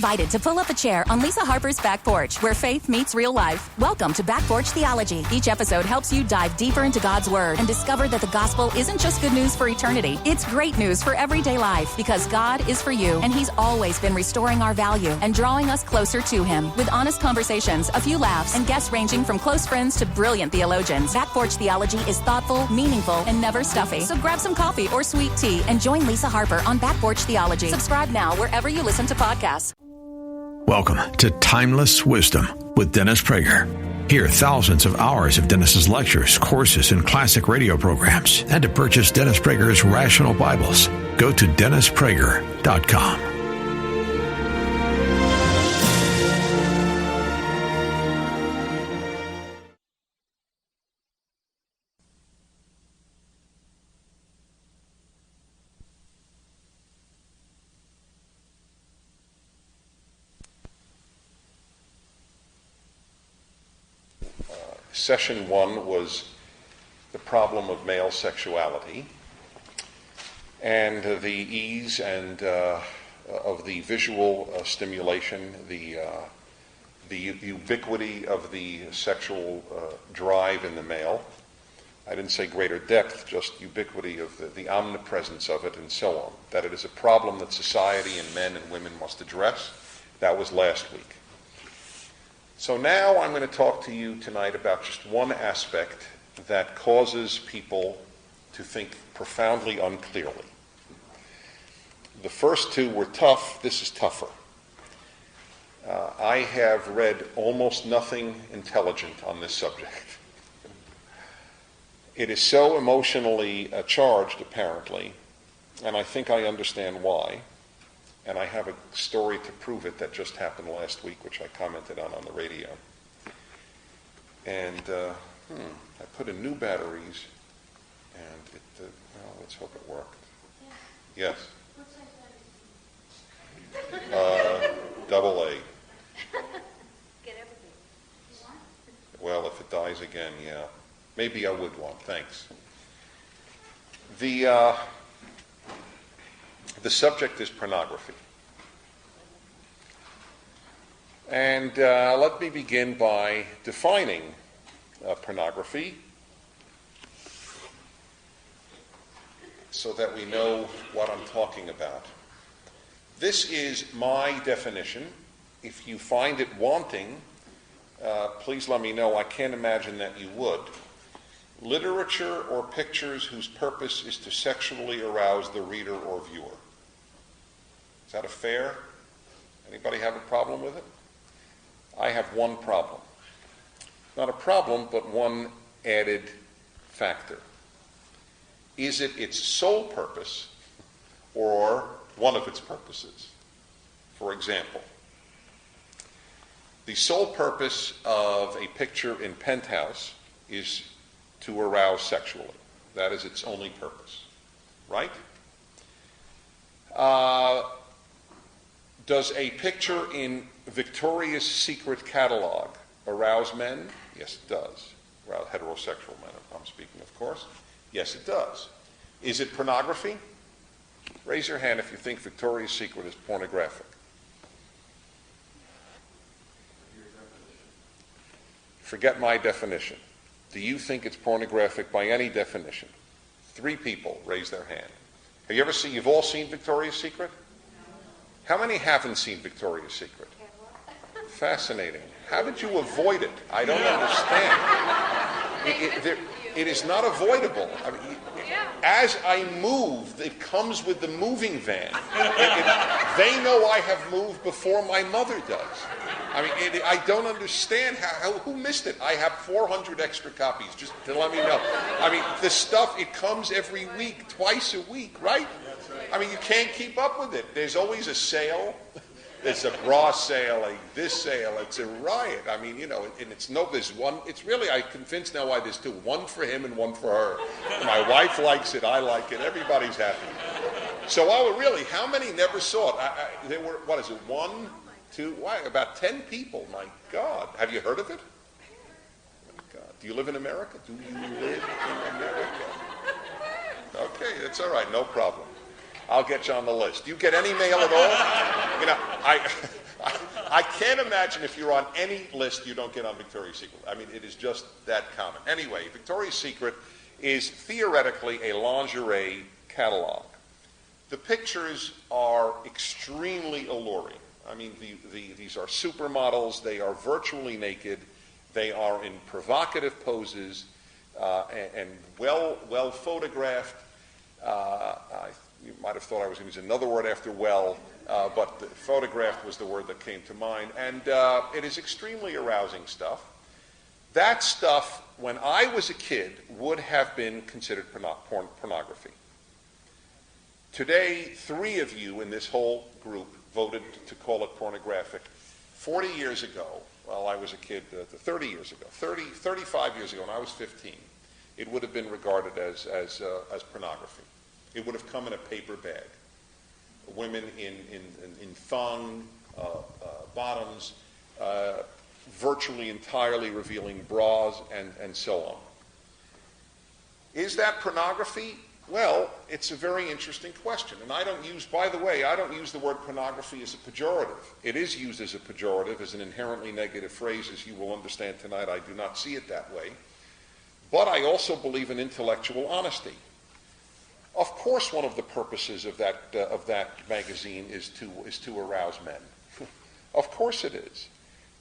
invited to pull up a chair on Lisa Harper's Back Porch, where faith meets real life. Welcome to Back Porch Theology. Each episode helps you dive deeper into God's Word and discover that the gospel isn't just good news for eternity. It's great news for everyday life, because God is for you, and He's always been restoring our value and drawing us closer to Him. With honest conversations, a few laughs, and guests ranging from close friends to brilliant theologians, Back Porch Theology is thoughtful, meaningful, and never stuffy. So grab some coffee or sweet tea and join Lisa Harper on Back Porch Theology. Subscribe now wherever you listen to podcasts. Welcome to Timeless Wisdom with Dennis Prager. Hear thousands of hours of Dennis's lectures, courses, and classic radio programs. And to purchase Dennis Prager's Rational Bibles, go to DennisPrager.com. Session 1 was the problem of male sexuality and the ease and of the visual stimulation, the ubiquity of the sexual drive in the male. I didn't say greater depth, just ubiquity of the omnipresence of it and so on. That it is a problem that society and men and women must address. That was last week. So now I'm going to talk to you tonight about just one aspect that causes people to think profoundly unclearly. The first two were tough. This is tougher. I have read almost nothing intelligent on this subject. It is so emotionally charged, apparently, and I think I understand why. And I have a story to prove it that just happened last week, which I commented on the radio. And I put in new batteries, and well, let's hope it worked. Yes. What size batteries? Double A. Get everything. You want? Well, if it dies again, yeah. Maybe I would want. Thanks. The subject is pornography. And let me begin by defining pornography so that we know what I'm talking about. This is my definition. If you find it wanting, please let me know. I can't imagine that you would. Literature or pictures whose purpose is to sexually arouse the reader or viewer. Is that a fair? Anybody have a problem with it? I have one problem. Not a problem, but one added factor. Is it its sole purpose or one of its purposes? For example, the sole purpose of a picture in Penthouse is to arouse sexually. That is its only purpose, right? Does a picture in Victoria's Secret catalog arouse men? Yes, it does. Arouse heterosexual men, I'm speaking, of course. Yes, it does. Is it pornography? Raise your hand if you think Victoria's Secret is pornographic. Forget my definition. Do you think it's pornographic by any definition? 3 people raise their hand. Have you ever seen, you've all seen Victoria's Secret? How many haven't seen Victoria's Secret? Fascinating. How did you avoid it? I don't understand. It is not avoidable. I mean, as I move, it comes with the moving van. They know I have moved before my mother does. I mean, I don't understand who missed it. I have 400 extra copies, just to let me know. I mean, the stuff, it comes every week, twice a week, right? I mean, you can't keep up with it. There's always a sale. There's a bra sale, this sale. It's a riot. I mean, and there's one. It's really, I'm convinced now why there's 2. One for him and one for her. My wife likes it. I like it. Everybody's happy. So, really, how many never saw it? There were, 1, 2, about 10 people. My God. Have you heard of it? My God. Do you live in America? Do you live in America? Okay, that's all right. No problem. I'll get you on the list. Do you get any mail at all? You know, I can't imagine if you're on any list you don't get on Victoria's Secret. I mean, it is just that common. Anyway, Victoria's Secret is theoretically a lingerie catalog. The pictures are extremely alluring. I mean, these are supermodels. They are virtually naked. They are in provocative poses and well photographed. You might have thought I was going to use another word after well, but the photographed was the word that came to mind. And it is extremely arousing stuff. That stuff, when I was a kid, would have been considered pornography. Today, 3 of you in this whole group voted to call it pornographic. 40 years ago, well, I was a kid, 30 years ago, 35 years ago, when I was 15, it would have been regarded as pornography. It would have come in a paper bag. Women in thong bottoms, virtually entirely revealing bras, and so on. Is that pornography? Well, it's a very interesting question. And I don't use the word pornography as a pejorative. It is used as a pejorative, as an inherently negative phrase, as you will understand tonight. I do not see it that way. But I also believe in intellectual honesty. Of course, one of the purposes of that magazine is to arouse men. Of course it is.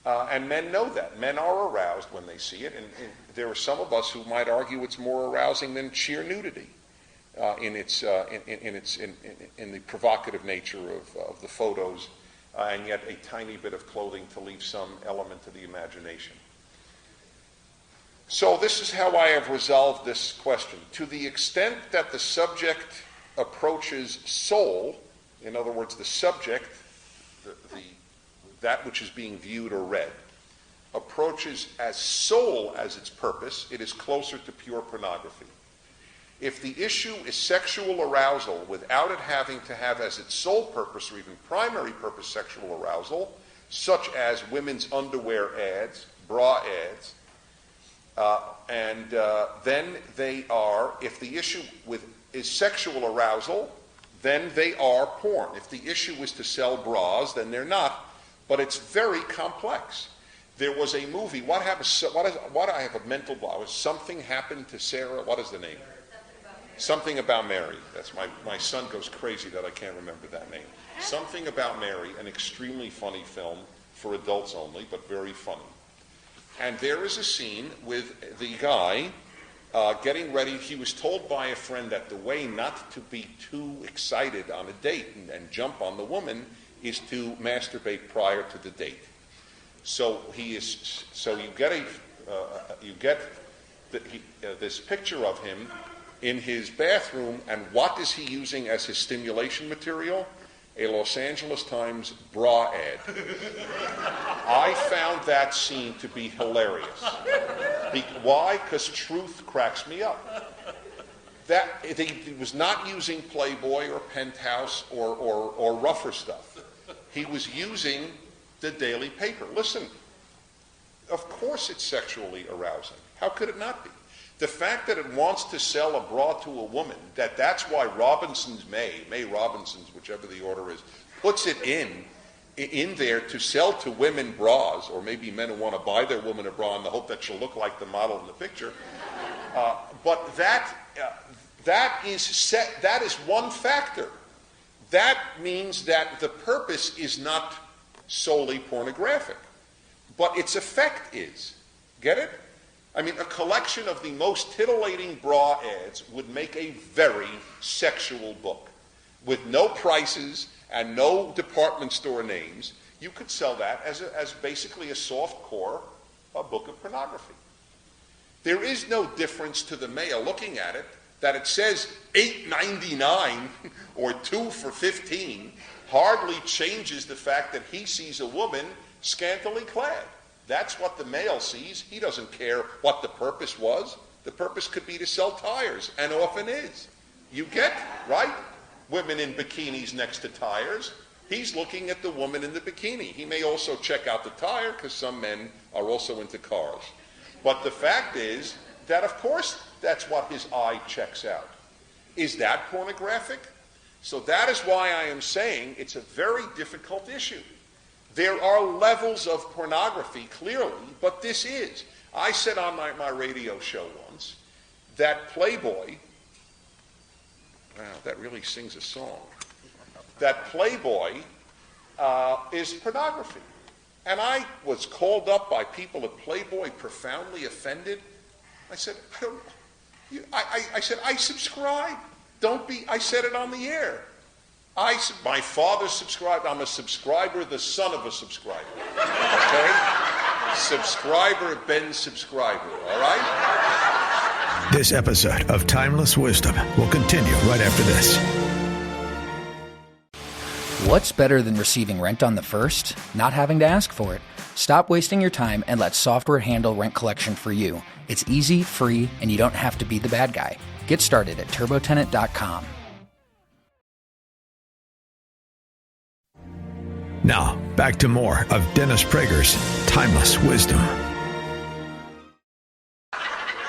And men know that. Men are aroused when they see it. And there are some of us who might argue it's more arousing than sheer nudity. In the provocative nature of the photos, and yet a tiny bit of clothing to leave some element to the imagination. So this is how I have resolved this question. To the extent that the subject approaches soul, in other words, the subject, that which is being viewed or read, approaches as soul as its purpose, it is closer to pure pornography. If the issue is sexual arousal without it having to have as its sole purpose or even primary purpose sexual arousal, such as women's underwear ads, bra ads, then they are, if the issue is sexual arousal, then they are porn. If the issue is to sell bras, then they're not. But it's very complex. There was a movie, I have a mental block. Something Happened to Sarah, what is the name? Something About Mary. That's my son goes crazy that I can't remember that name. Something About Mary, an extremely funny film for adults only, but very funny. And there is a scene with the guy getting ready. He was told by a friend that the way not to be too excited on a date and jump on the woman is to masturbate prior to the date. So you get this picture of him in his bathroom, and what is he using as his stimulation material? A Los Angeles Times bra ad. I found that scene to be hilarious. Why? Because truth cracks me up. He was not using Playboy or Penthouse or rougher stuff. He was using the daily paper. Listen, of course it's sexually arousing. How could it not be? The fact that it wants to sell a bra to a woman, that's why May Robinson's, whichever the order is, puts it in there to sell to women bras, or maybe men who want to buy their woman a bra in the hope that she'll look like the model in the picture. But that is one factor. That means that the purpose is not solely pornographic, but its effect is. Get it? I mean, a collection of the most titillating bra ads would make a very sexual book. With no prices and no department store names, you could sell that as basically a soft core, a book of pornography. There is no difference to the male looking at it that it says $8.99 or 2 for $15 hardly changes the fact that he sees a woman scantily clad. That's what the male sees. He doesn't care what the purpose was. The purpose could be to sell tires, and often is. You get, right? Women in bikinis next to tires. He's looking at the woman in the bikini. He may also check out the tire, because some men are also into cars. But the fact is that, of course, that's what his eye checks out. Is that pornographic? So that is why I am saying it's a very difficult issue. There are levels of pornography, clearly, but this is. I said on my radio show once that Playboy, wow, that really sings a song, that Playboy is pornography. And I was called up by people at Playboy profoundly offended. I said, I said, I subscribe. Don't be, I said it on the air. My father subscribed. I'm a subscriber, the son of a subscriber. Okay? Subscriber, Ben subscriber. All right? This episode of Timeless Wisdom will continue right after this. What's better than receiving rent on the first? Not having to ask for it. Stop wasting your time and let software handle rent collection for you. It's easy, free, and you don't have to be the bad guy. Get started at turbotenant.com. Now, back to more of Dennis Prager's Timeless Wisdom.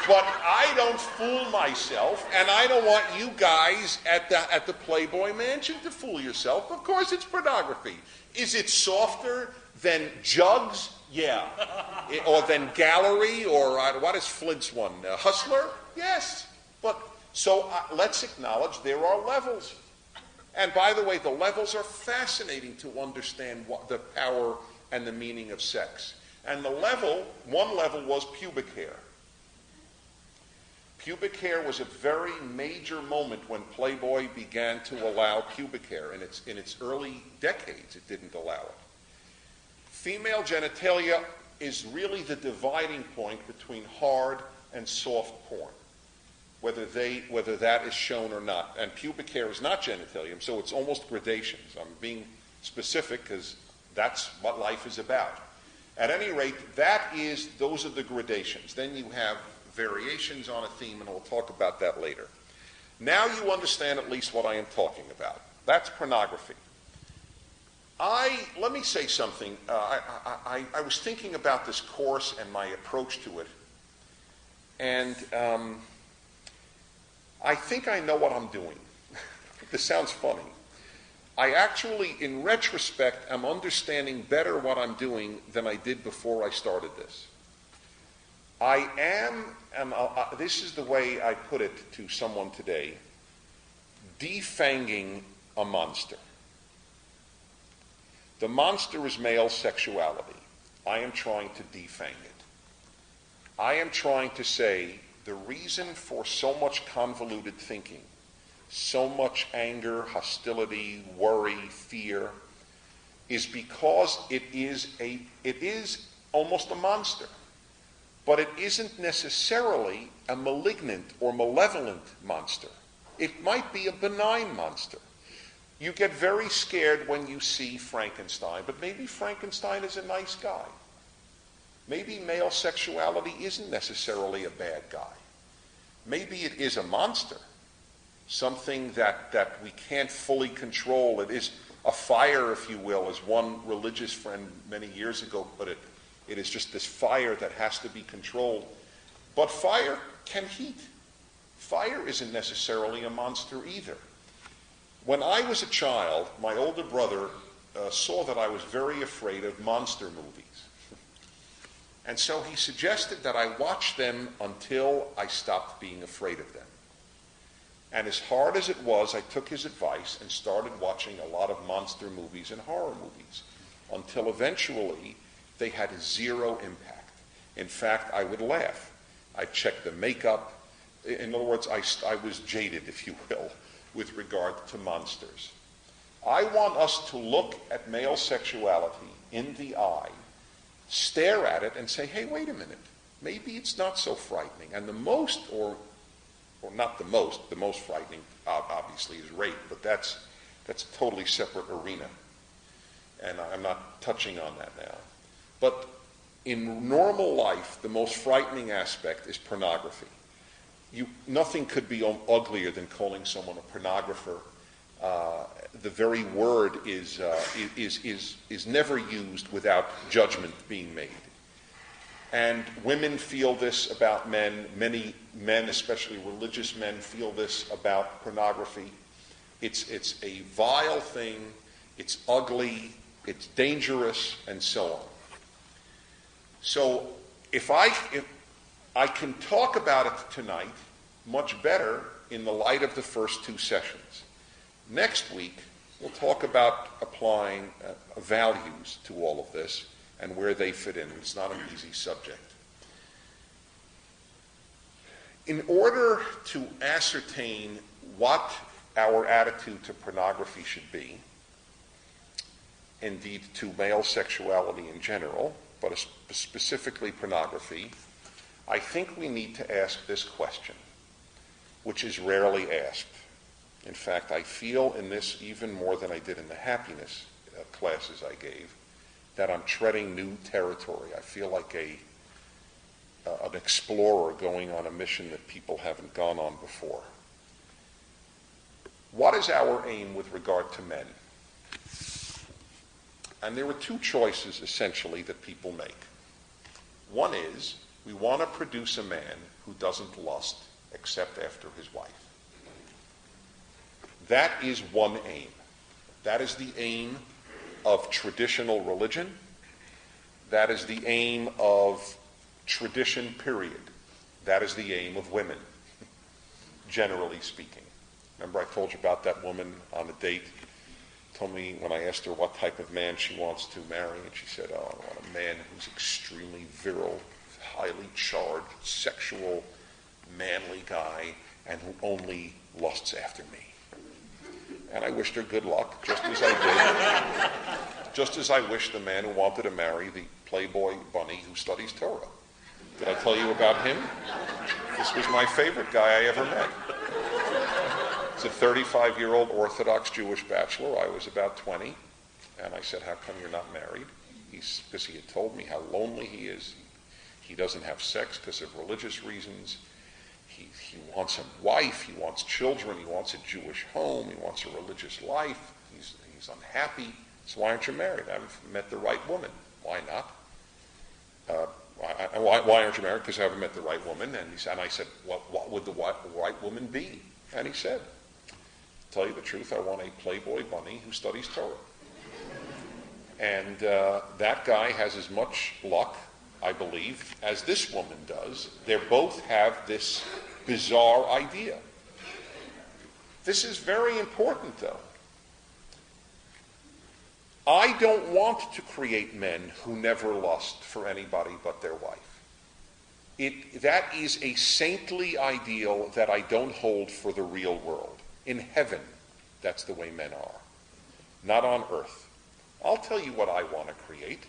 But I don't fool myself, and I don't want you guys at the Playboy Mansion to fool yourself. Of course it's pornography. Is it softer than Jugs? Yeah. Or than Gallery, or what is Flint's one? Hustler? Yes. But so let's acknowledge there are levels. And by the way, the levels are fascinating to understand what the power and the meaning of sex. And one level was pubic hair. Pubic hair was a very major moment when Playboy began to allow pubic hair. In its early decades, it didn't allow it. Female genitalia is really the dividing point between hard and soft porn, whether that is shown or not. And pubic hair is not genitalium, so it's almost gradations. I'm being specific because that's what life is about. At any rate, those are the gradations. Then you have variations on a theme, and we'll talk about that later. Now you understand at least what I am talking about. That's pornography. Let me say something. I was thinking about this course and my approach to it, and I think I know what I'm doing. This sounds funny. I actually, in retrospect, am understanding better what I'm doing than I did before I started this. I am, this is the way I put it to someone today, defanging a monster. The monster is male sexuality. I am trying to defang it. I am trying to say the reason for so much convoluted thinking, so much anger, hostility, worry, fear, is because it is almost a monster. But it isn't necessarily a malignant or malevolent monster. It might be a benign monster. You get very scared when you see Frankenstein, but maybe Frankenstein is a nice guy. Maybe male sexuality isn't necessarily a bad guy. Maybe it is a monster, something that we can't fully control. It is a fire, if you will, as one religious friend many years ago put it. It is just this fire that has to be controlled. But fire can heat. Fire isn't necessarily a monster either. When I was a child, my older brother saw that I was very afraid of monster movies. And so he suggested that I watch them until I stopped being afraid of them. And as hard as it was, I took his advice and started watching a lot of monster movies and horror movies until eventually they had zero impact. In fact, I would laugh. I'd check the makeup. In other words, I was jaded, if you will, with regard to monsters. I want us to look at male sexuality in the eye, stare at it, and say, hey, wait a minute. Maybe it's not so frightening. And the most frightening, obviously, is rape, but that's a totally separate arena. And I'm not touching on that now. But in normal life, the most frightening aspect is pornography. Nothing could be uglier than calling someone a pornographer. The very word is never used without judgment being made. And women feel this about men. Many men, especially religious men, feel this about pornography. It's a vile thing. It's ugly. It's dangerous, and so on. So if I can talk about it tonight much better in the light of the first two sessions. Next week, we'll talk about applying values to all of this and where they fit in. It's not an easy subject. In order to ascertain what our attitude to pornography should be, indeed to male sexuality in general, but specifically pornography, I think we need to ask this question, which is rarely asked. In fact, I feel in this even more than I did in the happiness classes I gave, that I'm treading new territory. I feel like an explorer going on a mission that people haven't gone on before. What is our aim with regard to men? And there are two choices, essentially, that people make. One is, we want to produce a man who doesn't lust except after his wife. That is one aim. That is the aim of traditional religion. That is the aim of tradition, period. That is the aim of women, generally speaking. Remember I told you about that woman on a date? Told me when I asked her what type of man she wants to marry, and she said, I want a man who's extremely virile, highly charged, sexual, manly guy, and who only lusts after me. And I wished her good luck, just as I did. Just as I wished the man who wanted to marry the Playboy bunny who studies Torah. Did I tell you about him? This was my favorite guy I ever met. He's a 35-year-old Orthodox Jewish bachelor. I was about 20. And I said, how come you're not married? Because he had told me how lonely he is. He doesn't have sex because of religious reasons. He wants a wife, he wants children, he wants a Jewish home, he wants a religious life. He's unhappy. So why aren't you married? I haven't met the right woman. Why not? Why aren't you married? Because I haven't met the right woman. And I said, what would the right woman be? And he said, to tell you the truth, I want a Playboy bunny who studies Torah. And that guy has as much luck, I believe, as this woman does. They both have this bizarre idea. This is very important, though. I don't want to create men who never lust for anybody but their wife. That is a saintly ideal that I don't hold for the real world. In heaven, that's the way men are. Not on earth. I'll tell you what I want to create.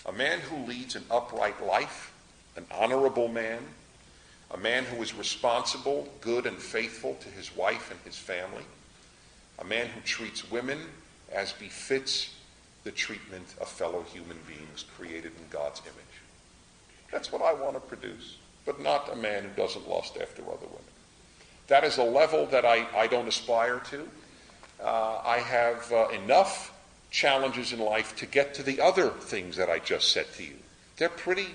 A man who leads an upright life, an honorable man, a man who is responsible, good, and faithful to his wife and his family, a man who treats women as befits the treatment of fellow human beings created in God's image. That's what I want to produce, but not a man who doesn't lust after other women. That is a level that I don't aspire to. I have enough challenges in life to get to the other things that I just said to you. They're pretty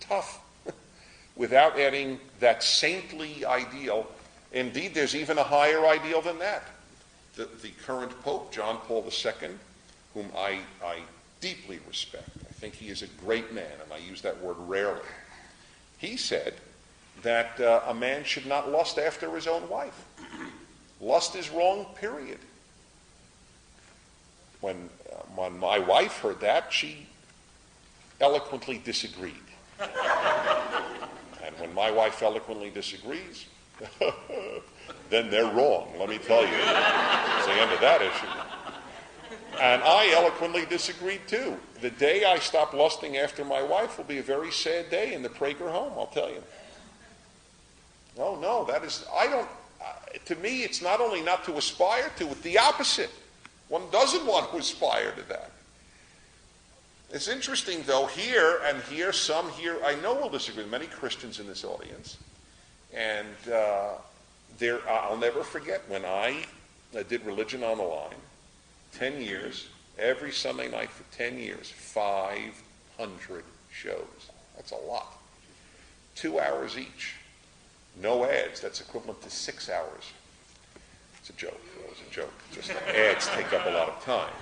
tough without adding that saintly ideal. Indeed, there's even a higher ideal than that. The current Pope, John Paul II, whom I deeply respect. I think he is a great man, and I use that word rarely. He said that a man should not lust after his own wife. Lust is wrong, period. When my wife heard that, she eloquently disagreed. And when my wife eloquently disagrees, then they're wrong, let me tell you. It's the end of that issue. And I eloquently disagreed too. The day I stop lusting after my wife will be a very sad day in the Prager home, I'll tell you. Oh no, to me it's not only not to aspire to, it's the opposite. One doesn't want to aspire to that. It's interesting, though, some here, I know will disagree with many Christians in this audience. And I'll never forget when I did Religion on the Line, 10 years, every Sunday night for 10 years, 500 shows. That's a lot. 2 hours each. No ads. That's equivalent to 6 hours. It's a joke. It was a joke. Just the ads take up a lot of time.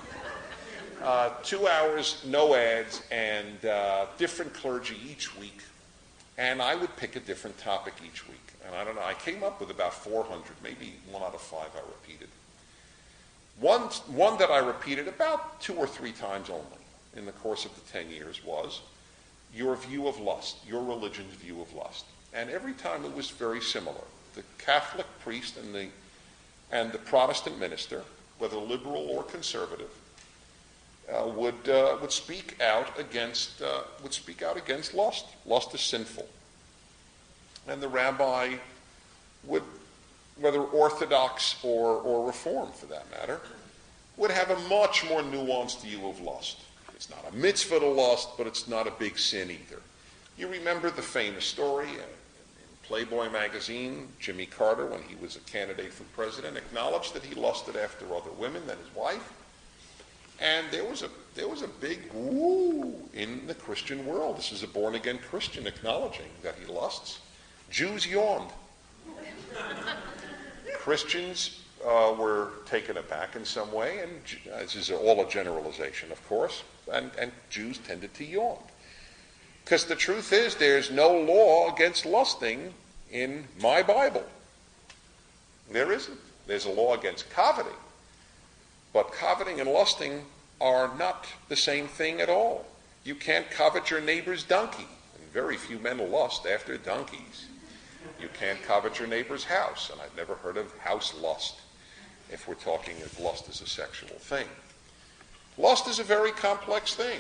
2 hours, no ads, and different clergy each week. And I would pick a different topic each week. And I don't know, I came up with about 400, maybe 1 out of 5 I repeated. One that I repeated about 2 or 3 times only in the course of the 10 years was your view of lust, your religion's view of lust. And every time it was very similar. The Catholic priest and the Protestant minister, whether liberal or conservative, would speak out against lust. Lust is sinful. And the rabbi would, whether Orthodox or Reform for that matter, would have a much more nuanced view of lust. It's not a mitzvah to lust, but it's not a big sin either. You remember the famous story in Playboy magazine, Jimmy Carter, when he was a candidate for president, acknowledged that he lusted after other women than his wife. And there was a big woo in the Christian world. This is a born-again Christian acknowledging that he lusts. Jews yawned. Christians were taken aback in some way, and this is all a generalization, of course, and Jews tended to yawn. Because the truth is, there's no law against lusting in my Bible. There isn't. There's a law against coveting. But coveting and lusting are not the same thing at all. You can't covet your neighbor's donkey, and very few men lust after donkeys. You can't covet your neighbor's house, and I've never heard of house lust, if we're talking if lust is a sexual thing. Lust is a very complex thing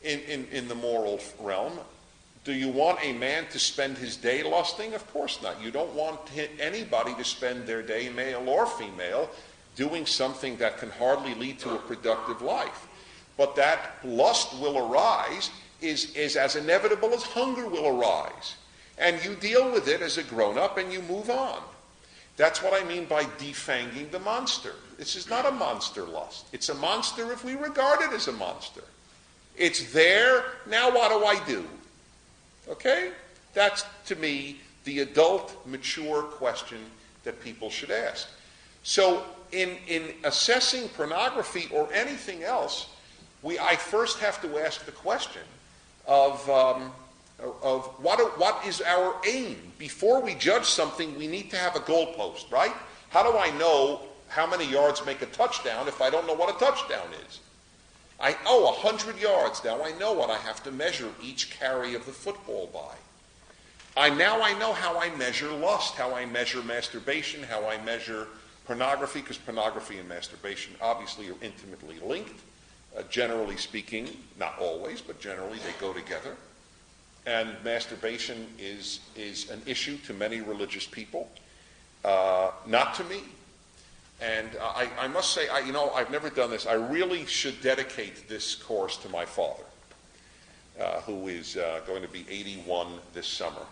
in the moral realm. Do you want a man to spend his day lusting? Of course not. You don't want anybody to spend their day, male or female, doing something that can hardly lead to a productive life. But that lust will arise is as inevitable as hunger will arise. And you deal with it as a grown-up and you move on. That's what I mean by defanging the monster. This is not a monster lust. It's a monster if we regard it as a monster. It's there, now what do I do? Okay? That's, to me, the adult, mature question that people should ask. So in assessing pornography or anything else, I first have to ask the question of what is our aim. Before we judge something, we need to have a goalpost, right? How do I know how many yards make a touchdown if I don't know what a touchdown is? 100 yards. Now I know what I have to measure each carry of the football by. Now I know how I measure lust, how I measure masturbation, how I measure pornography, because pornography and masturbation obviously are intimately linked. Generally speaking, not always, but generally they go together. And masturbation is an issue to many religious people, not to me. And I must say, I've never done this. I really should dedicate this course to my father, who is going to be 81 this summer.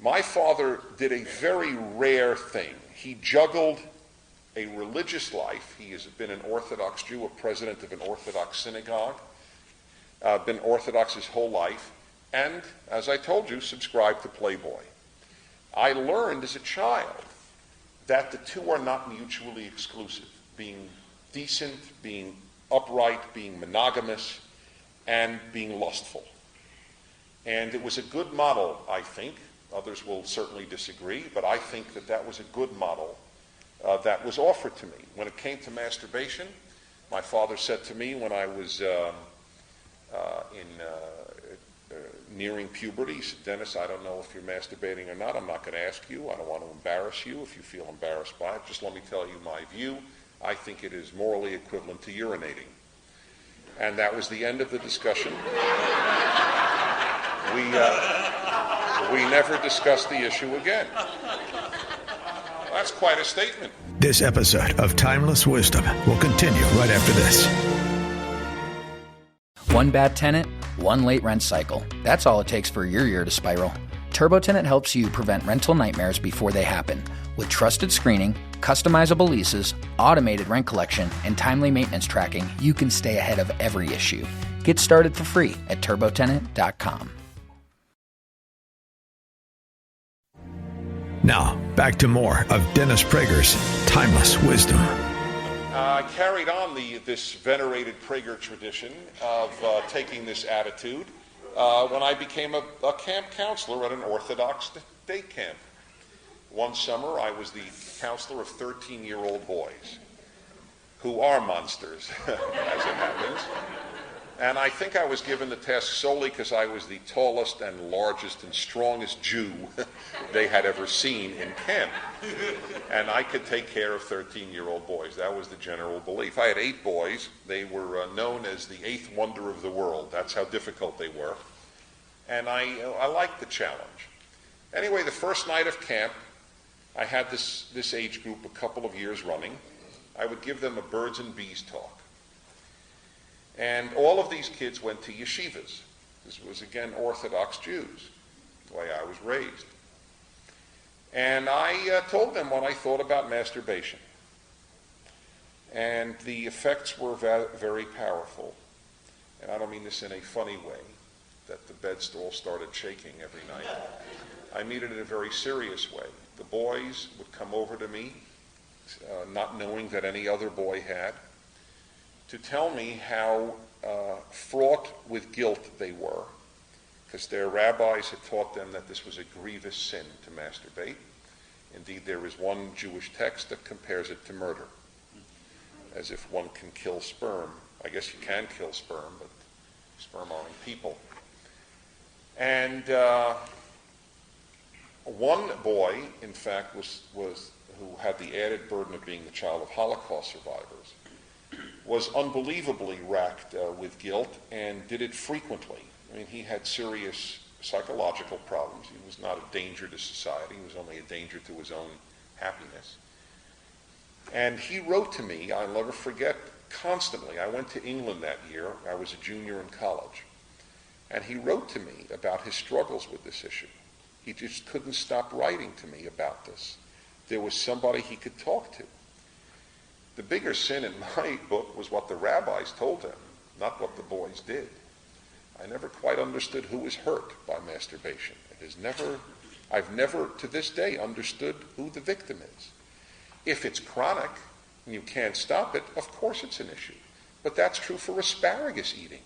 My father did a very rare thing. He juggled a religious life. He has been an Orthodox Jew, a president of an Orthodox synagogue, been Orthodox his whole life, and, as I told you, subscribed to Playboy. I learned as a child that the two are not mutually exclusive. Being decent, being upright, being monogamous, and being lustful. And it was a good model, I think. Others will certainly disagree, but I think that was a good model that was offered to me. When it came to masturbation, my father said to me when I was nearing puberty, he said, "Dennis, I don't know if you're masturbating or not. I'm not going to ask you. I don't want to embarrass you if you feel embarrassed by it. Just let me tell you my view. I think it is morally equivalent to urinating." And that was the end of the discussion. We never discussed the issue again. That's quite a statement. This episode of Timeless Wisdom will continue right after this. One bad tenant, one late rent cycle. That's all it takes for your year to spiral. TurboTenant helps you prevent rental nightmares before they happen. With trusted screening, customizable leases, automated rent collection, and timely maintenance tracking, you can stay ahead of every issue. Get started for free at turbotenant.com. Now, back to more of Dennis Prager's Timeless Wisdom. I carried on this venerated Prager tradition of taking this attitude when I became a camp counselor at an Orthodox day camp. One summer, I was the counselor of 13-year-old boys, who are monsters, as it happens. And I think I was given the task solely because I was the tallest and largest and strongest Jew they had ever seen in camp. And I could take care of 13-year-old boys. That was the general belief. I had 8 boys. They were known as the 8th wonder of the world. That's how difficult they were. And I liked the challenge. Anyway, the first night of camp, I had this age group a couple of years running. I would give them a birds and bees talk. And all of these kids went to yeshivas. This was, again, Orthodox Jews, the way I was raised. And I told them what I thought about masturbation. And the effects were very powerful. And I don't mean this in a funny way, that the bedstool started shaking every night. I mean it in a very serious way. The boys would come over to me, not knowing that any other boy had, to tell me how fraught with guilt they were, because their rabbis had taught them that this was a grievous sin to masturbate. Indeed, there is one Jewish text that compares it to murder, as if one can kill sperm. I guess you can kill sperm, but sperm aren't people. And one boy, in fact, was who had the added burden of being the child of Holocaust survivors, was unbelievably racked with guilt and did it frequently. I mean, he had serious psychological problems. He was not a danger to society. He was only a danger to his own happiness. And he wrote to me, I'll never forget, constantly. I went to England that year. I was a junior in college. And he wrote to me about his struggles with this issue. He just couldn't stop writing to me about this. There was somebody he could talk to. The bigger sin in my book was what the rabbis told him, not what the boys did. I never quite understood who was hurt by masturbation. I've never to this day understood who the victim is. If it's chronic and you can't stop it, of course it's an issue. But that's true for asparagus eating.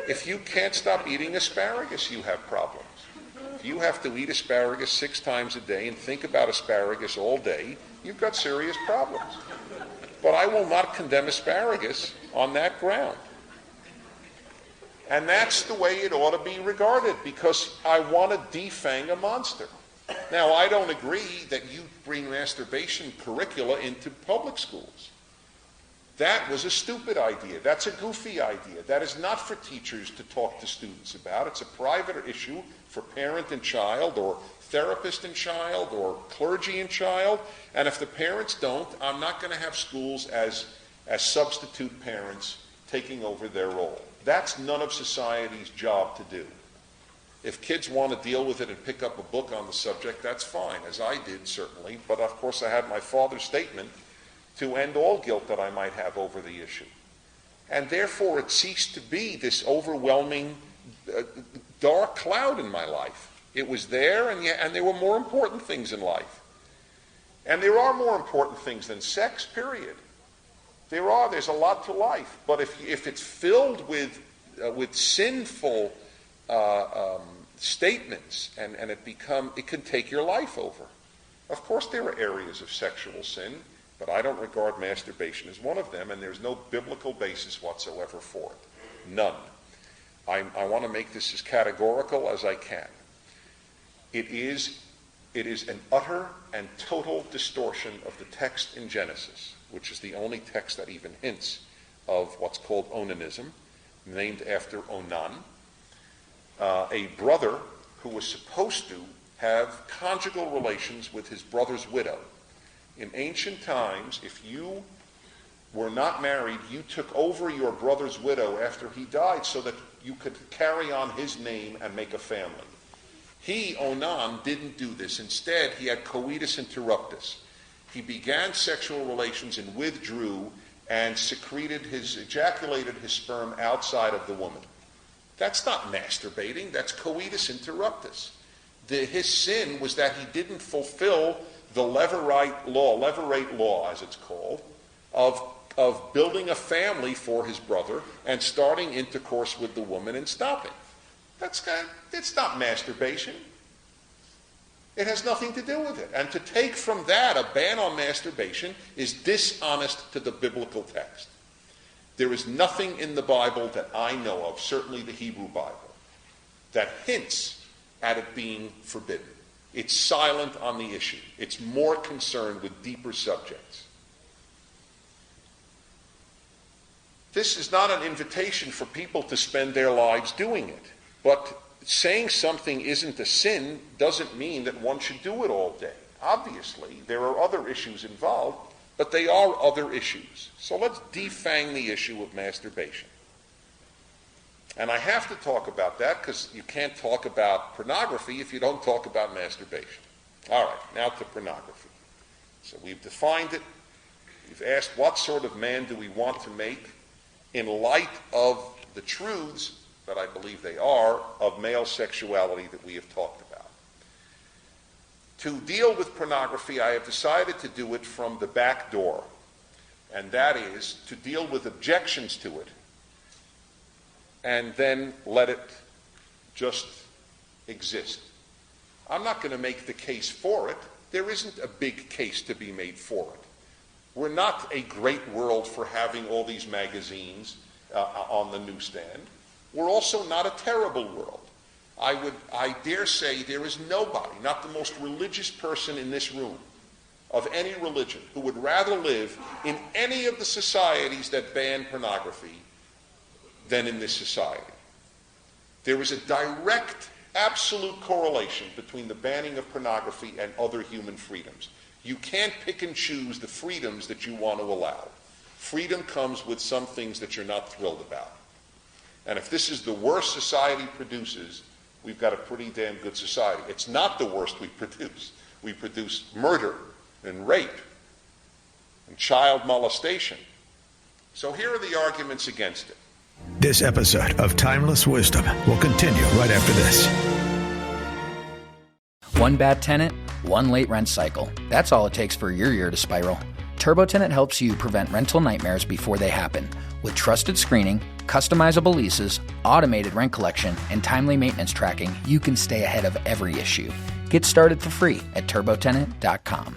If you can't stop eating asparagus, you have problems. If you have to eat asparagus 6 times a day and think about asparagus all day, you've got serious problems. But I will not condemn asparagus on that ground. And that's the way it ought to be regarded, because I want to defang a monster. Now, I don't agree that you bring masturbation curricula into public schools. That was a stupid idea. That's a goofy idea. That is not for teachers to talk to students about. It's a private issue for parent and child, or therapist and child, or clergy and child. And if the parents don't, I'm not going to have schools as substitute parents taking over their role. That's none of society's job to do. If kids want to deal with it and pick up a book on the subject, that's fine, as I did certainly. But of course I had my father's statement to end all guilt that I might have over the issue. And therefore it ceased to be this overwhelming dark cloud in my life. It was there, and there were more important things in life. And there are more important things than sex, period. There's a lot to life. But if it's filled with sinful statements, and it can take your life over. Of course there are areas of sexual sin, but I don't regard masturbation as one of them, and there's no biblical basis whatsoever for it. None. I want to make this as categorical as I can. It is an utter and total distortion of the text in Genesis, which is the only text that even hints of what's called onanism, named after Onan, a brother who was supposed to have conjugal relations with his brother's widow. In ancient times, if you were not married, you took over your brother's widow after he died so that you could carry on his name and make a family. He, Onan, didn't do this. Instead, he had coitus interruptus. He began sexual relations and withdrew and ejaculated his sperm outside of the woman. That's not masturbating, that's coitus interruptus. His sin was that he didn't fulfill the levirate law, as it's called, of building a family for his brother and starting intercourse with the woman and stopping. It's not masturbation. It has nothing to do with it. And to take from that a ban on masturbation is dishonest to the biblical text. There is nothing in the Bible that I know of, certainly the Hebrew Bible, that hints at it being forbidden. It's silent on the issue. It's more concerned with deeper subjects. This is not an invitation for people to spend their lives doing it. But saying something isn't a sin doesn't mean that one should do it all day. Obviously, there are other issues involved, but they are other issues. So let's defang the issue of masturbation. And I have to talk about that because you can't talk about pornography if you don't talk about masturbation. All right, now to pornography. So we've defined it. We've asked what sort of man do we want to make in light of the truths that I believe they are of male sexuality that we have talked about. To deal with pornography, I have decided to do it from the back door, and that is to deal with objections to it and then let it just exist. I'm not going to make the case for it. There isn't a big case to be made for it. We're not a great world for having all these magazines on the newsstand. We're also not a terrible world. I dare say there is nobody, not the most religious person in this room, of any religion, who would rather live in any of the societies that ban pornography than in this society. There is a direct, absolute correlation between the banning of pornography and other human freedoms. You can't pick and choose the freedoms that you want to allow. Freedom comes with some things that you're not thrilled about. And if this is the worst society produces, we've got a pretty damn good society. It's not the worst we produce. We produce murder and rape and child molestation. So here are the arguments against it. This episode of Timeless Wisdom will continue right after this. One bad tenant, one late rent cycle. That's all it takes for your year to spiral. TurboTenant helps you prevent rental nightmares before they happen. With trusted screening, customizable leases, automated rent collection, and timely maintenance tracking, you can stay ahead of every issue. Get started for free at turbotenant.com.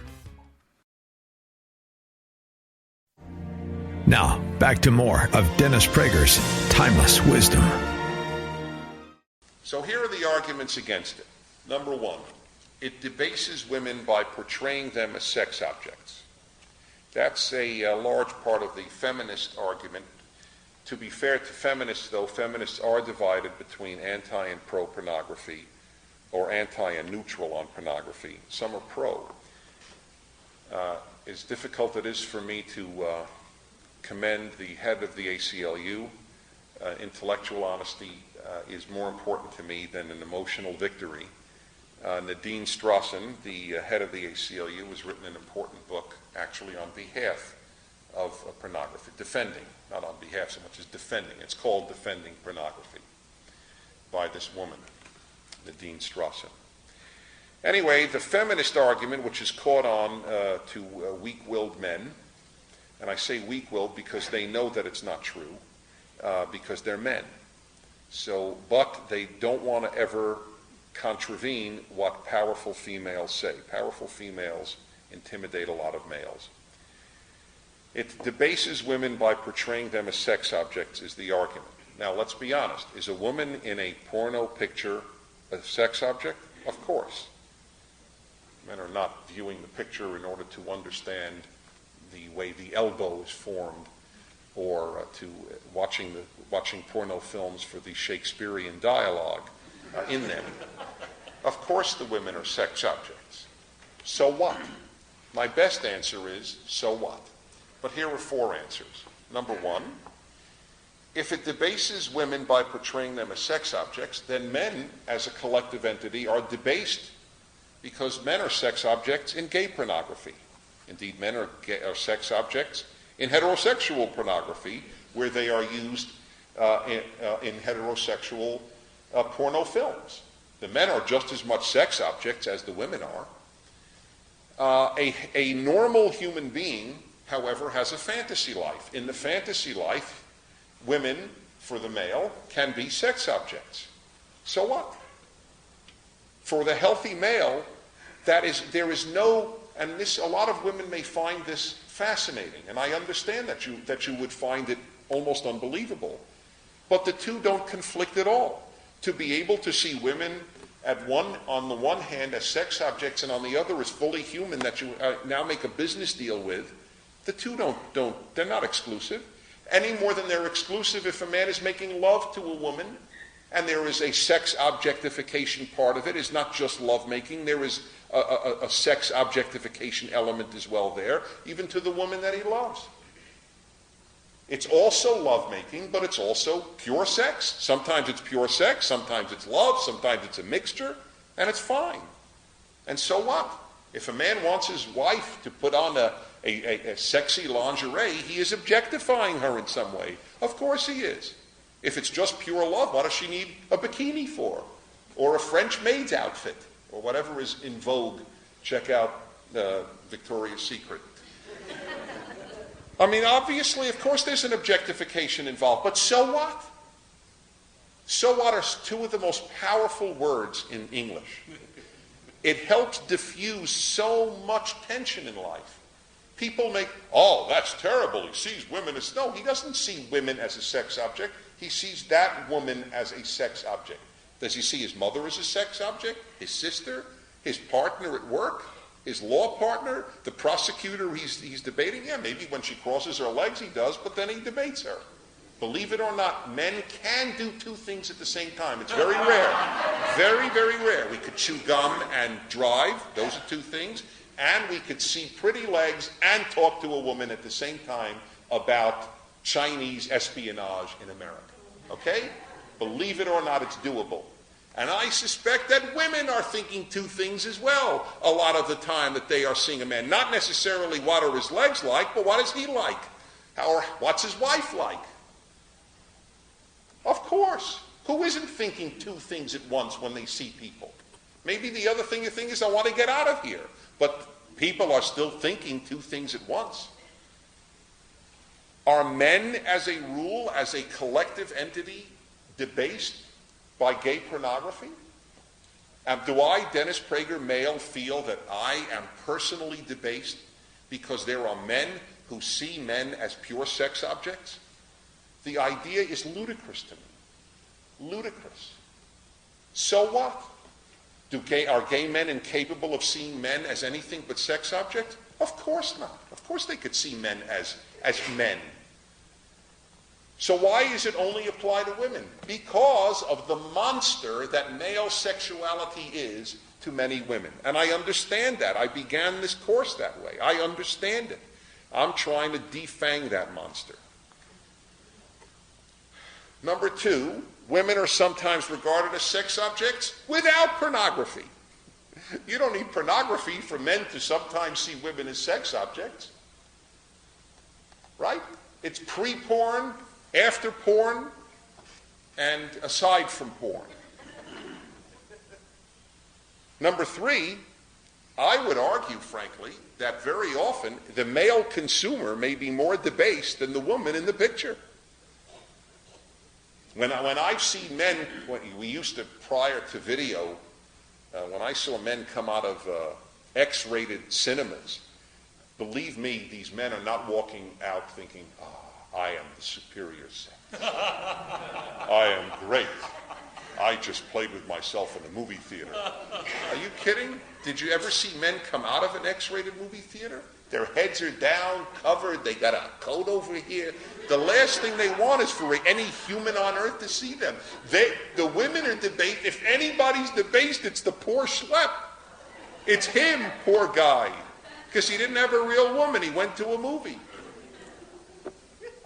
Now, back to more of Dennis Prager's Timeless Wisdom. So here are the arguments against it. Number one, it debases women by portraying them as sex objects. That's a large part of the feminist argument. To be fair to feminists, though, feminists are divided between anti and pro-pornography, or anti and neutral on pornography. Some are pro. As difficult it is for me to commend the head of the ACLU, intellectual honesty is more important to me than an emotional victory. Nadine Strawson, the head of the ACLU, has written an important book actually on behalf of pornography, defending, not on behalf so much as defending. It's called Defending Pornography by this woman, Nadine Strawson. Anyway, the feminist argument, which is caught on to weak-willed men, and I say weak-willed because they know that it's not true, because they're men. So, but they don't want to ever contravene what powerful females say. Powerful females intimidate a lot of males. It debases women by portraying them as sex objects is the argument. Now, let's be honest. Is a woman in a porno picture a sex object? Of course. Men are not viewing the picture in order to understand the way the elbow is formed, or to watching porno films for the Shakespearean dialogue in them. Of course the women are sex objects. So what? My best answer is, so what? But here are four answers. Number one, if it debases women by portraying them as sex objects, then men as a collective entity are debased, because men are sex objects in gay pornography. Indeed, men are sex objects in heterosexual pornography, where they are used in heterosexual porno films. The men are just as much sex objects as the women are. A normal human being, however, has a fantasy life. In the fantasy life, women, for the male, can be sex objects. So what? For the healthy male, there is no, and a lot of women may find this fascinating, and I understand that you would find it almost unbelievable, but the two don't conflict at all. To be able to see women on the one hand as sex objects and on the other as fully human that you now make a business deal with, the two they're not exclusive, any more than they're exclusive if a man is making love to a woman and there is a sex objectification part of it. It's not just love making, there is a sex objectification element as well there, even to the woman that he loves. It's also lovemaking, but it's also pure sex. Sometimes it's pure sex, sometimes it's love, sometimes it's a mixture, and it's fine. And so what? If a man wants his wife to put on a sexy lingerie, he is objectifying her in some way. Of course he is. If it's just pure love, what does she need a bikini for? Or a French maid's outfit? Or whatever is in vogue. Check out Victoria's Secret. I mean, obviously, of course there's an objectification involved, but so what? So what are two of the most powerful words in English. It helps diffuse so much tension in life. People make, oh, that's terrible, he sees women as, no, he doesn't see women as a sex object, he sees that woman as a sex object. Does he see his mother as a sex object, his sister, his partner at work? His law partner, the prosecutor he's debating? Yeah, maybe when she crosses her legs he does, but then he debates her. Believe it or not, men can do two things at the same time. It's very rare. Very, very rare. We could chew gum and drive. Those are two things. And we could see pretty legs and talk to a woman at the same time about Chinese espionage in America. Okay? Believe it or not, it's doable. And I suspect that women are thinking two things as well a lot of the time that they are seeing a man. Not necessarily what are his legs like, but what is he like? Or what's his wife like? Of course. Who isn't thinking two things at once when they see people? Maybe the other thing you think is, I want to get out of here. But people are still thinking two things at once. Are men, as a rule, as a collective entity, debased by gay pornography? Do I, Dennis Prager, male, feel that I am personally debased because there are men who see men as pure sex objects? The idea is ludicrous to me. Ludicrous. So what? Are gay men incapable of seeing men as anything but sex objects? Of course not. Of course they could see men as men. So why is it only apply to women? Because of the monster that male sexuality is to many women. And I understand that. I began this course that way. I understand it. I'm trying to defang that monster. Number two, women are sometimes regarded as sex objects without pornography. You don't need pornography for men to sometimes see women as sex objects. Right? It's pre-porn, after porn, and aside from porn. Number three, I would argue, frankly, that very often the male consumer may be more debased than the woman in the picture. When I've seen men, we used to, prior to video, when I saw men come out of X-rated cinemas, believe me, these men are not walking out thinking, I am the superior sex. I am great. I just played with myself in a movie theater. Are you kidding? Did you ever see men come out of an X-rated movie theater? Their heads are down, covered, they got a coat over here. The last thing they want is for any human on earth to see them. The women are debased. If anybody's debased, it's the poor schlep. It's him, poor guy. Because he didn't have a real woman. He went to a movie.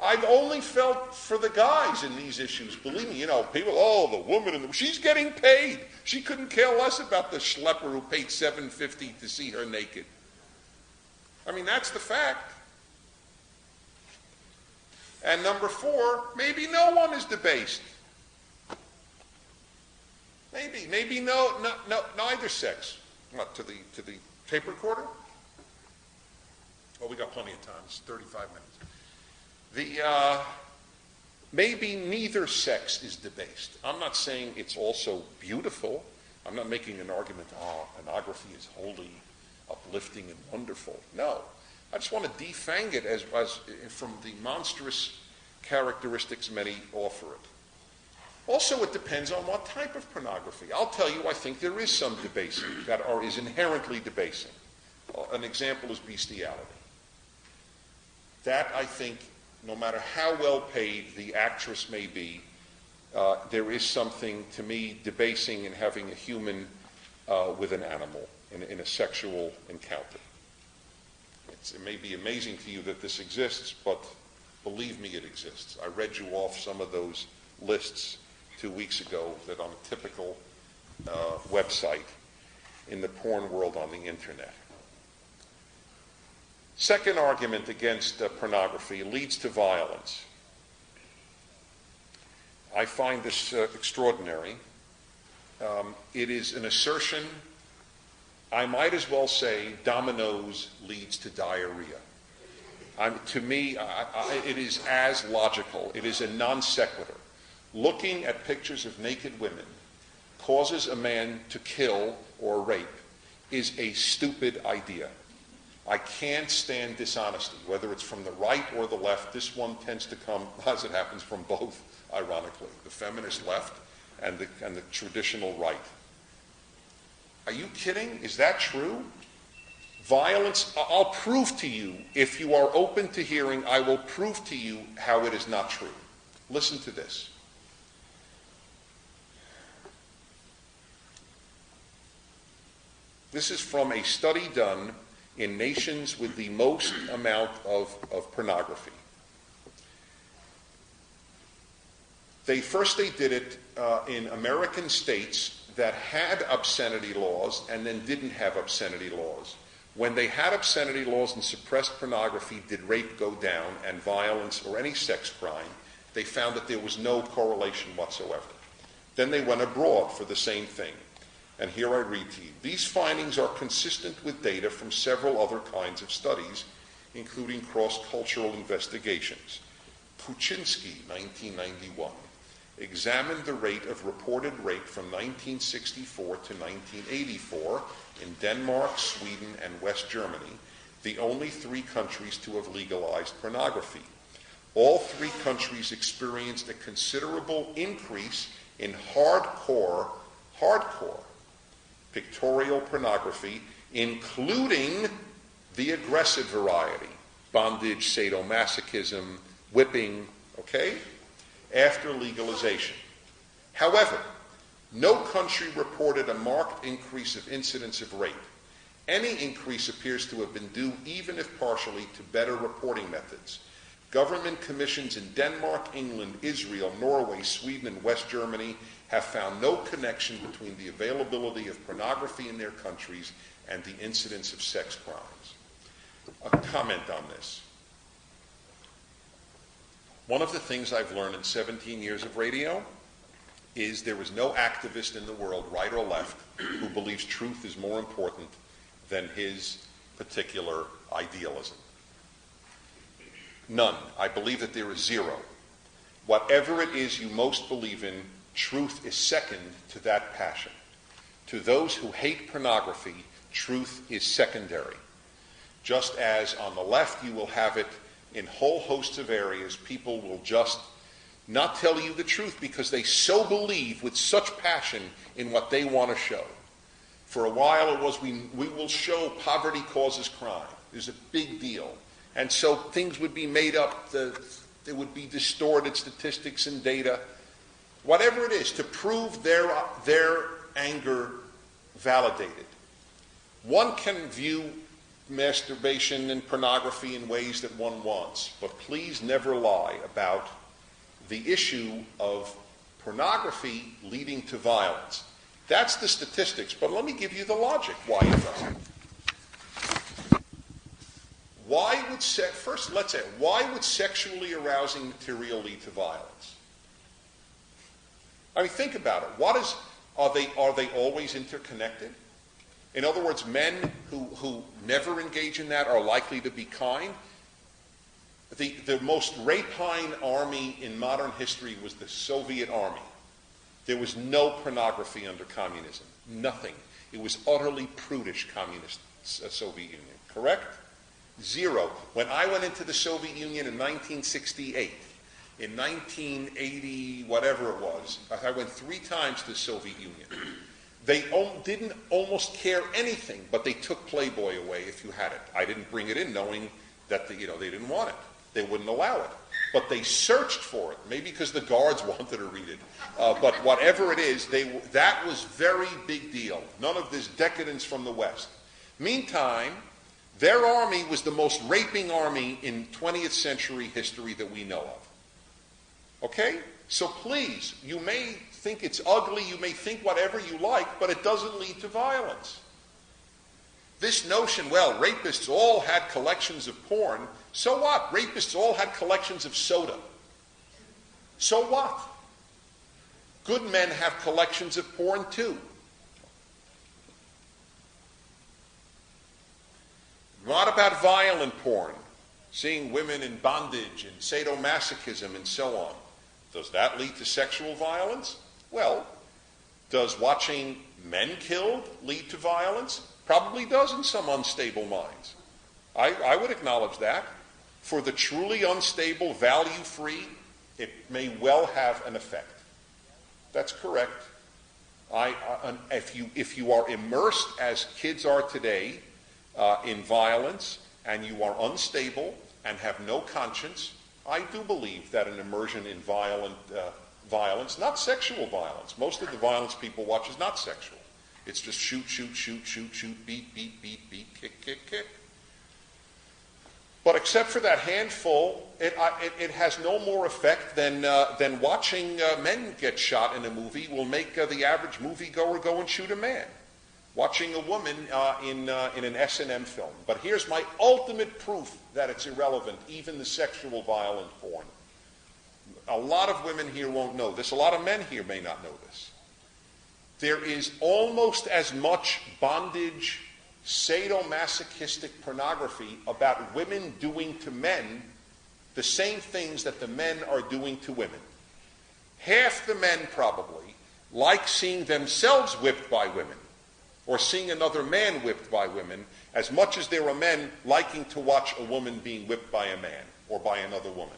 I've only felt for the guys in these issues. Believe me, people, the woman, she's getting paid. She couldn't care less about the schlepper who paid $7.50 to see her naked. I mean, that's the fact. And number four, maybe no one is debased. Maybe no, neither sex. What, to the tape recorder? Well, we got plenty of time. It's 35 minutes. Maybe neither sex is debased. I'm not saying it's also beautiful. I'm not making an argument, pornography is holy, uplifting, and wonderful. No. I just want to defang it as from the monstrous characteristics many offer it. Also, it depends on what type of pornography. I'll tell you, I think there is some debasing that is inherently debasing. An example is bestiality. That, I think, no matter how well paid the actress may be, there is something, to me, debasing in having a human with an animal in a sexual encounter. It may be amazing to you that this exists, but believe me, it exists. I read you off some of those lists 2 weeks ago that on a typical website in the porn world on the internet. Second argument against pornography leads to violence. I find this extraordinary. It is an assertion, I might as well say, dominoes leads to diarrhea. To me, it is as logical. It is a non sequitur. Looking at pictures of naked women causes a man to kill or rape is a stupid idea. I can't stand dishonesty, whether it's from the right or the left. This one tends to come, as it happens, from both, ironically, the feminist left and the traditional right. Are you kidding? Is that true? Violence, I'll prove to you, if you are open to hearing, I will prove to you how it is not true. Listen to this. This is from a study done in nations with the most amount of pornography. They did it in American states that had obscenity laws and then didn't have obscenity laws. When they had obscenity laws and suppressed pornography, did rape go down and violence or any sex crime? They found that there was no correlation whatsoever. Then they went abroad for the same thing. And here I read to you. These findings are consistent with data from several other kinds of studies, including cross-cultural investigations. Puchinsky, 1991, examined the rate of reported rape from 1964 to 1984 in Denmark, Sweden, and West Germany, the only 3 countries to have legalized pornography. All 3 countries experienced a considerable increase in hardcore pictorial pornography, including the aggressive variety, bondage, sadomasochism, whipping, okay, after legalization. However, no country reported a marked increase of incidence of rape. Any increase appears to have been due, even if partially, to better reporting methods. Government commissions in Denmark, England, Israel, Norway, Sweden, and West Germany have found no connection between the availability of pornography in their countries and the incidence of sex crimes. A comment on this. One of the things I've learned in 17 years of radio is there is no activist in the world, right or left, who believes truth is more important than his particular idealism. None. I believe that there is zero. Whatever it is you most believe in, truth is second to that passion. To those who hate pornography, truth is secondary. Just as on the left you will have it in whole hosts of areas, people will just not tell you the truth because they so believe with such passion in what they want to show. For a while it was, we will show poverty causes crime. There's a big deal. And so things would be made up, there would be distorted statistics and data, whatever it is, to prove their anger validated. One can view masturbation and pornography in ways that one wants, but please never lie about the issue of pornography leading to violence. That's the statistics, but let me give you the logic why it doesn't. Why would sexually arousing material lead to violence? I mean, think about it. Are they always interconnected? In other words, men who never engage in that are likely to be kind. The most rapine army in modern history was the Soviet army. There was no pornography under communism. Nothing. It was utterly prudish communist Soviet Union. Correct? Zero. When I went into the Soviet Union in 1968, in 1980, whatever it was, I went 3 times to the Soviet Union. They didn't almost care anything, but they took Playboy away if you had it. I didn't bring it in knowing that they didn't want it. They wouldn't allow it. But they searched for it, maybe because the guards wanted to read it. But whatever it is, that was very big deal. None of this decadence from the West. Meantime, their army was the most raping army in 20th century history that we know of. Okay? So please, you may think it's ugly, you may think whatever you like, but it doesn't lead to violence. This notion, well, rapists all had collections of porn. So what? Rapists all had collections of soda. So what? Good men have collections of porn too. What about violent porn? Seeing women in bondage and sadomasochism and so on. Does that lead to sexual violence? Well, does watching men killed lead to violence? Probably does in some unstable minds. I would acknowledge that. For the truly unstable, value-free, it may well have an effect. That's correct. If you are immersed, as kids are today, in violence, and you are unstable and have no conscience, I do believe that an immersion in violence, not sexual violence. Most of the violence people watch is not sexual. It's just shoot, shoot, shoot, shoot, shoot, beat, beat, beat, beat, kick, kick, kick. But except for that handful, it has no more effect than watching men get shot in a movie will make the average moviegoer go and shoot a man. Watching a woman in an S&M film. But here's my ultimate proof that it's irrelevant, even the sexual violent porn. A lot of women here won't know this. A lot of men here may not know this. There is almost as much bondage, sadomasochistic pornography about women doing to men the same things that the men are doing to women. Half the men probably like seeing themselves whipped by women or seeing another man whipped by women as much as there are men liking to watch a woman being whipped by a man or by another woman.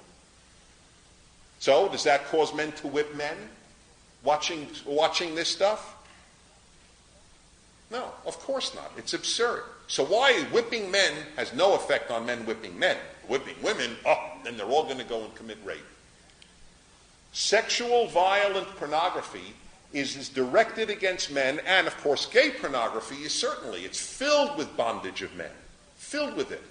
So, does that cause men to whip men? Watching this stuff? No, of course not. It's absurd. So why whipping men has no effect on men whipping men? Whipping women, then they're all going to go and commit rape. Sexual violent pornography is directed against men, and of course gay pornography is certainly. It's filled with bondage of men. Filled with it.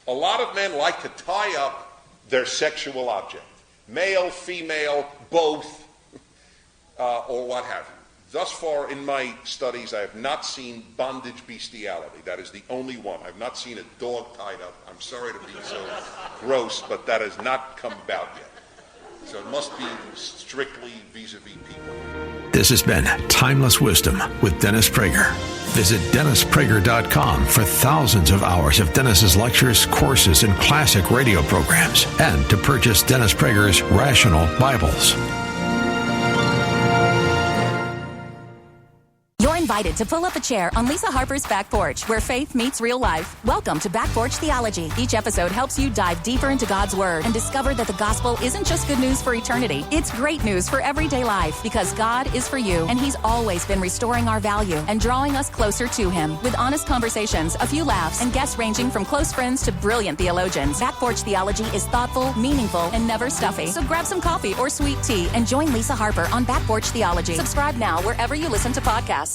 A lot of men like to tie up their sexual object. Male, female, both, or what have you. Thus far in my studies, I have not seen bondage bestiality. That is the only one. I've not seen a dog tied up. I'm sorry to be so gross, but that has not come about yet. So it must be strictly vis-a-vis people. This has been Timeless Wisdom with Dennis Prager. Visit DennisPrager.com for thousands of hours of Dennis's lectures, courses, and classic radio programs, and to purchase Dennis Prager's Rational Bibles. You're invited to pull up a chair on Lisa Harper's Back Porch, where faith meets real life. Welcome to Back Porch Theology. Each episode helps you dive deeper into God's Word and discover that the gospel isn't just good news for eternity. It's great news for everyday life, because God is for you, and He's always been restoring our value and drawing us closer to Him. With honest conversations, a few laughs, and guests ranging from close friends to brilliant theologians, Back Porch Theology is thoughtful, meaningful, and never stuffy. So grab some coffee or sweet tea and join Lisa Harper on Back Porch Theology. Subscribe now wherever you listen to podcasts.